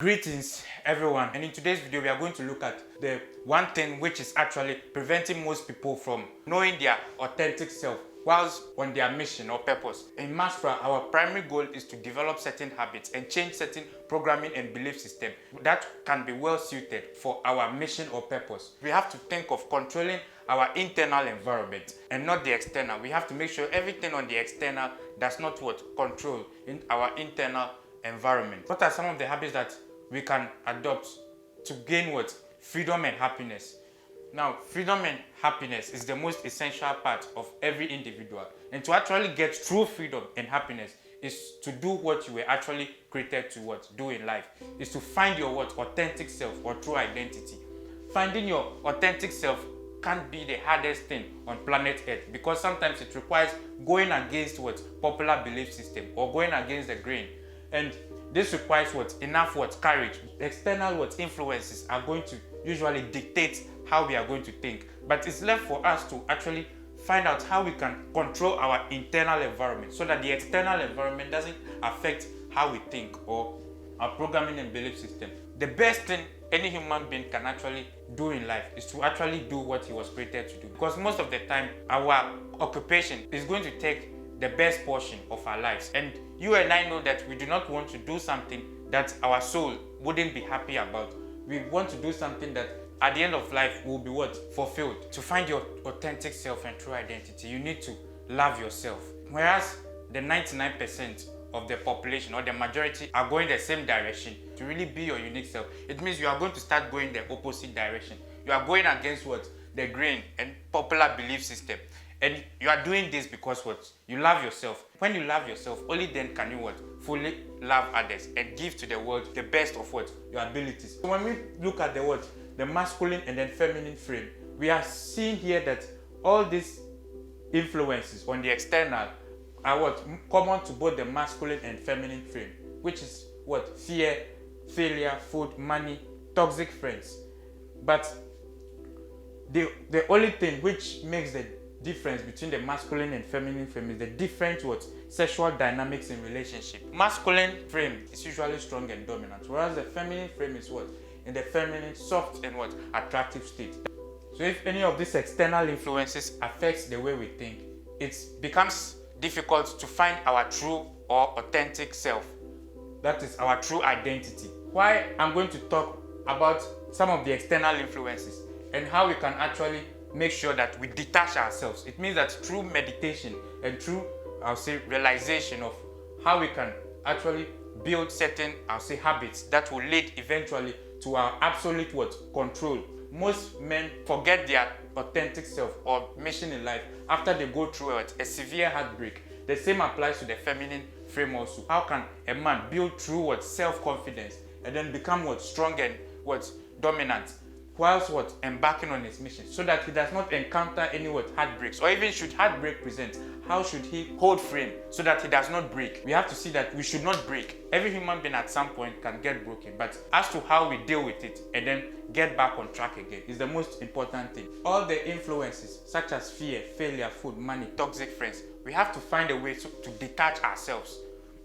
Greetings everyone, and in today's video we are going to look at the one thing which is actually preventing most people from knowing their authentic self whilst on their mission or purpose. In Masfra, our primary goal is to develop certain habits and change certain programming and belief system that can be well suited for our mission or purpose. We have to think of controlling our internal environment and not the external. We have to make sure everything on the external does not control in our internal environment. What are some of the habits that we can adopt to gain freedom and happiness? Now, freedom and happiness is the most essential part of every individual, and to actually get true freedom and happiness is to do what you were actually created to do in life, is to find your authentic self or true identity. Finding your authentic self can't be the hardest thing on planet Earth, because sometimes it requires going against popular belief system or going against the grain. And this requires enough courage. External influences are going to usually dictate how we are going to think, but it's left for us to actually find out how we can control our internal environment so that the external environment doesn't affect how we think or our programming and belief system. The best thing any human being can actually do in life is to actually do what he was created to do, because most of the time our occupation is going to take the best portion of our lives, and you and I know that we do not want to do something that our soul wouldn't be happy about. We want to do something that at the end of life will be fulfilled. To find your authentic self and true identity, you need to love yourself. Whereas the 99% of the population or the majority are going the same direction, to really be your unique self, it means you are going to start going the opposite direction. You are going against the grain and popular belief system. And you are doing this because you love yourself. When you love yourself, only then can you fully love others and give to the world the best of your abilities. So when we look at the masculine and then feminine frame, we are seeing here that all these influences on the external are common to both the masculine and feminine frame, which is fear, failure, food, money, toxic friends. But the only thing which makes the difference between the masculine and feminine frame is the different sexual dynamics in relationship. Masculine frame is usually strong and dominant, whereas the feminine frame is in the feminine, soft and attractive state. So if any of these external influences affects the way we think, it becomes difficult to find our true or authentic self. That is our true identity. Why I'm going to talk about some of the external influences and how we can actually make sure that we detach ourselves. It means that through meditation and through, realization of how we can actually build certain, habits that will lead eventually to our absolute control. Most men forget their authentic self or mission in life after they go through a severe heartbreak. The same applies to the feminine frame also. How can a man build true self-confidence and then become strong and dominant whilst embarking on his mission, so that he does not encounter any heartbreaks, or even should heartbreak present, how should he hold frame so that he does not break? We have to see that we should not break. Every human being at some point can get broken, but as to how we deal with it and then get back on track again is the most important thing. All the influences such as fear, failure, food, money, toxic friends, we have to find a way to detach ourselves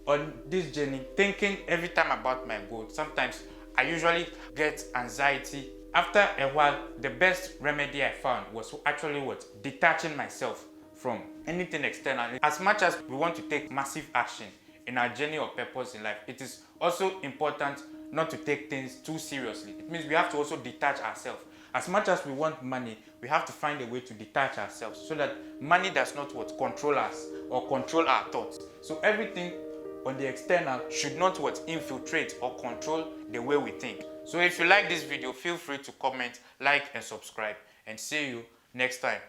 on this journey, thinking every time about my goal. Sometimes I usually get anxiety. After a while, the best remedy I found was actually detaching myself from anything external. As much as we want to take massive action in our journey or purpose in life, it is also important not to take things too seriously. It means we have to also detach ourselves. As much as we want money, we have to find a way to detach ourselves so that money does not control us or control our thoughts. So everything on the external should not infiltrate or control the way we think. So if you like this video, feel free to comment, like and subscribe, and see you next time.